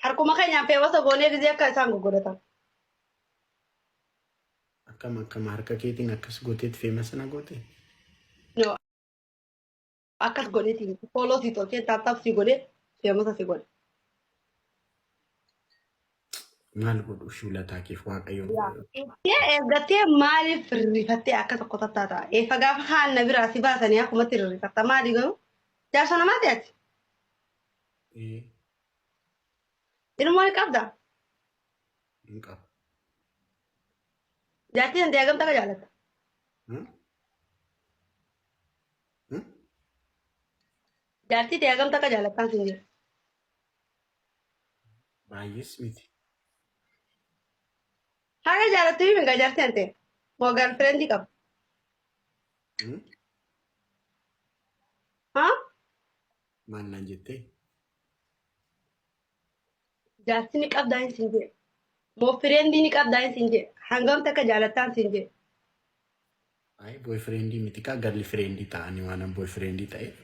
harkuma keenya feewwasa goonee gizee akka isaan gurguratan. Akkam harka keetiin akkas gooteet feemasa na goote. No, akkas godheetiin fooloo si tolchee taaptaaf si godhee feemasa si godhe. Maal godhu shulataa keef waaqayyoon. Eeggattee maaliif rifattee akka tokko tattaata? Eefa gaafa haanna biraa si baasanii akkumatti rifatta maali garuu? Jaarsa namaa ta'eeti. Ilmoo ni qabda? Hin qabu. Jaartii dandee hagamta akka jaalatta? Jaartii ta'e hagamta akka jaalattaan siin jira? Baay'ees miti. Haga jaalattu himin gaa jaartii hante moo garfireendi qaba? Maal naan jettee? Jaartii ni qabdaa hin siin jee. Moo fireendii ni qabdaa hin siin jee. Hangamta akka jaalattaan siin jee. Ay boyfriendii miti kaa garli friendii ta'anii waan boyfriendii ta'eef.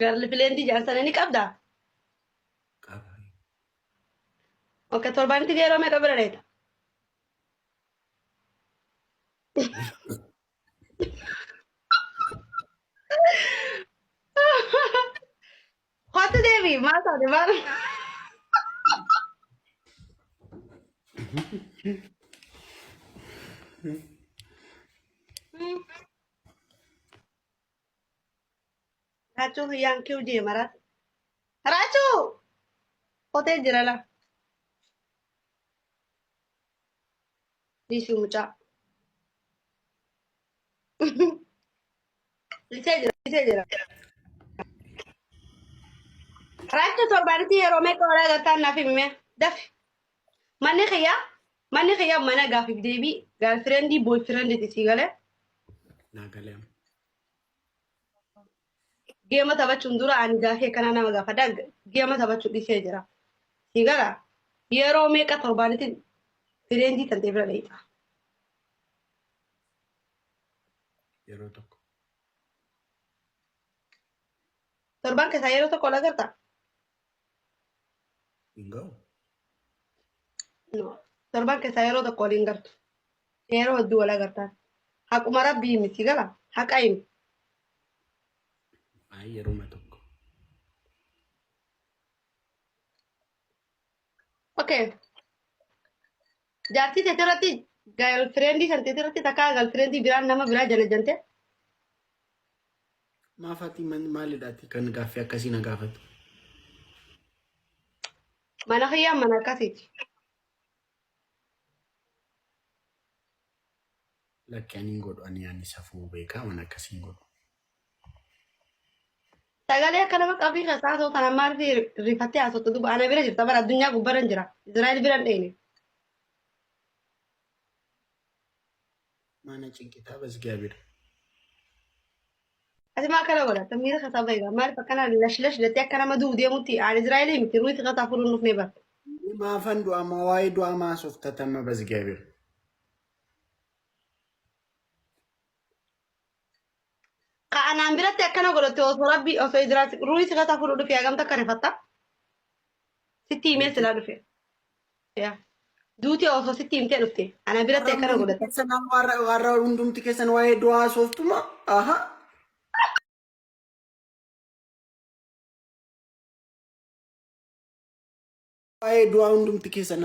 Garli fireendii jaarsana ni qabdaa? Qaba. Oke torbaanitti yeroo meeqa bira dheeta? Hotu deebii maal taate maal? Rachuu hiyyaan kiu jee marat. Rachuu! Hotee jira la. Diisii mucaa. Lisee jira. Rachuu torbaanitti yeroo meeqa walaa galtaan naaf himime dafi. Manni xiyyaa mana gaafiif deebii gaafirendii boyfirenditi sii galee. Naa galee. Geema taphachuun dura ani gaafii akkanaa nama gaafadha. Geema taphachuu dhiisee jira. Sii galaa yeroo meeqa torbaanitti firendii tantee bira dheeta. Yeroo tokko. Torban keessaa yeroo tokko wal agartaa? Hin ga'u. No. Torban keessaa yeroo tokko waliin gartu. Yeroo hedduu wal agartaa. Haquma rabbii miti gala. Haqa himi. Ay yeruma tokko. Okay. Jaartii teetii irratti galfirendii san teetii irratti takkaa galfirendii biraan nama biraa jala jante. Maafatii maalidhaati kan gaaffii akkasii na gaafatu. Mana xiyyaa mana akkasiiti. Lakki ani hin godhu ani yaanni safuu beekaa waan akkasii hin godhu. Sagalee akka nama qabii keessaa ta'u kana maal rifattee haasoftu duuba ana bira jirta bara addunyaa gubbaarra jira. Israa'el bira hin dheene. Mana cinqitaa basgaa bira. Ati maa kana godhatta miira keessaa bahiga maaliif akkana lash jettee akka nama du'u deemutti ani Israa'elii miti ruuti keessaa fuudhuun dhufnee bara. Maafan du'ama waa'ee du'amaa sooftatama basgaa bira. Ka'anaan biratti akkana godhatte osoo rabbii osoo Israa'el ruuti keessaa fuudhuu dhufee hagamta akka rifatta. Sitti himee silaa dhufe. Duuti osoo sitti himtee dhufte ana biratti akkana godhatte. Warra hundumti keessan waa'ee du'aa sooftuma. Aha. Waa'ee du'aa hundumti keessan